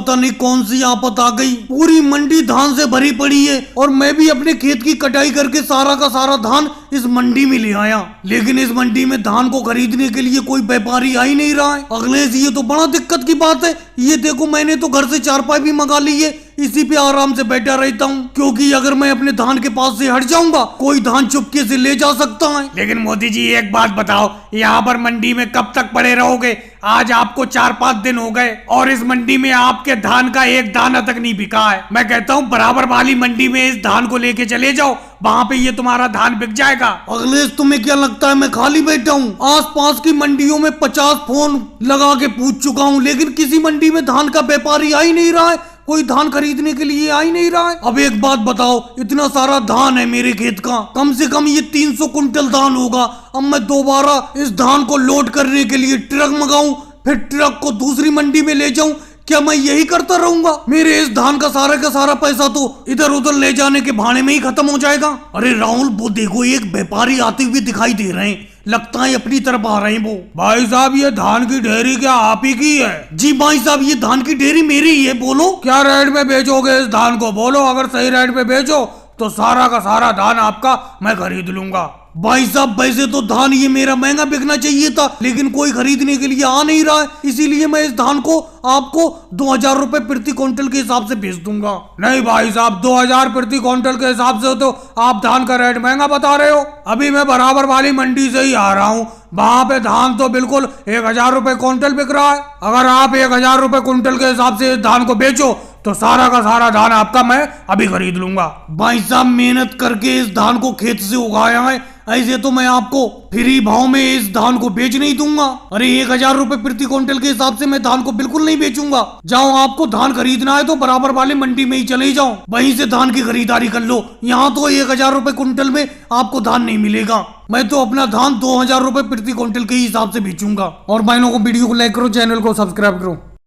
पता नहीं कौन सी आफत आ गई, पूरी मंडी धान से भरी पड़ी है और मैं भी अपने खेत की कटाई करके सारा का सारा धान इस मंडी में ले आया, लेकिन इस मंडी में धान को खरीदने के लिए कोई व्यापारी आ ही नहीं रहा है। अखिलेश, ये तो बड़ा दिक्कत की बात है। ये देखो, मैंने तो घर से चारपाई भी मंगा ली है, इसी पे आराम से बैठा रहता हूँ, क्योंकि अगर मैं अपने धान के पास से हट जाऊंगा कोई धान चुपके से ले जा सकता है। लेकिन मोदी जी एक बात बताओ, यहाँ पर मंडी में कब तक पड़े रहोगे? आज आपको 4-5 दिन हो गए और इस मंडी में आपके धान का एक दाना तक नहीं बिका है। मैं कहता हूँ बराबर वाली मंडी में इस धान को लेके चले जाओ, वहाँ पे ये तुम्हारा धान बिक जाएगा। अखिलेश, तुम्हें क्या लगता है मैं खाली बैठा हूँ? आसपास की मंडियों में 50 फोन लगा के पूछ चुका हूँ, लेकिन किसी मंडी में धान का व्यापारी आ ही नहीं रहा है, कोई धान खरीदने के लिए आ ही नहीं रहा है। अब एक बात बताओ, इतना सारा धान है मेरे खेत का, कम से कम ये 300 कुंटल धान होगा। अब मैं दोबारा इस धान को लोड करने के लिए ट्रक मंगाऊं, फिर ट्रक को दूसरी मंडी में ले जाऊं, क्या मैं यही करता रहूंगा? मेरे इस धान का सारा पैसा तो इधर उधर ले जाने के भाड़े में ही खत्म हो जाएगा। अरे राहुल, वो देखो एक व्यापारी आते हुए दिखाई दे रहे हैं, लगता है अपनी तरफ आ रहे हैं वो। भाई साहब, ये धान की ढेरी क्या आप ही की है? जी भाई साहब, ये धान की ढेरी मेरी ही है। बोलो क्या रेट में बेचोगे इस धान को? बोलो, अगर सही रेट में बेचो तो सारा का सारा धान आपका मैं खरीद लूंगा। भाई साहब, वैसे तो धान ये मेरा महंगा बिकना चाहिए था, लेकिन कोई खरीदने के लिए आ नहीं रहा है, इसीलिए मैं इस धान को आपको 2000 रुपए प्रति क्विंटल के हिसाब से बेच दूंगा। नहीं भाई साहब, 2000 प्रति क्विंटल के हिसाब से तो आप धान का रेट महंगा बता रहे हो। अभी मैं बराबर वाली मंडी से ही आ रहा हूँ, वहाँ पे धान तो बिल्कुल 1000 रुपए क्विंटल बिक रहा है। अगर आप 1000 रुपए क्विंटल के हिसाब से इस धान को बेचो तो सारा का सारा धान आपका मैं अभी खरीद लूंगा। भाई साहब, मेहनत करके इस धान को खेत से उगाया है, ऐसे तो मैं आपको फ्री भाव में इस धान को बेच नहीं दूंगा। अरे 1000 रुपए प्रति क्विंटल के हिसाब से मैं धान को बिल्कुल नहीं बेचूंगा। जाओ, आपको धान खरीदना है तो बराबर वाली मंडी में ही चले जाओ, वहीं से धान की खरीदारी कर लो। यहाँ तो 1000 रुपए क्विंटल में आपको धान नहीं मिलेगा। मैं तो अपना धान 2000 रुपए प्रति क्विंटल के हिसाब से बेचूंगा। और भाई लोगों को वीडियो को लाइक करो, चैनल को सब्सक्राइब करो।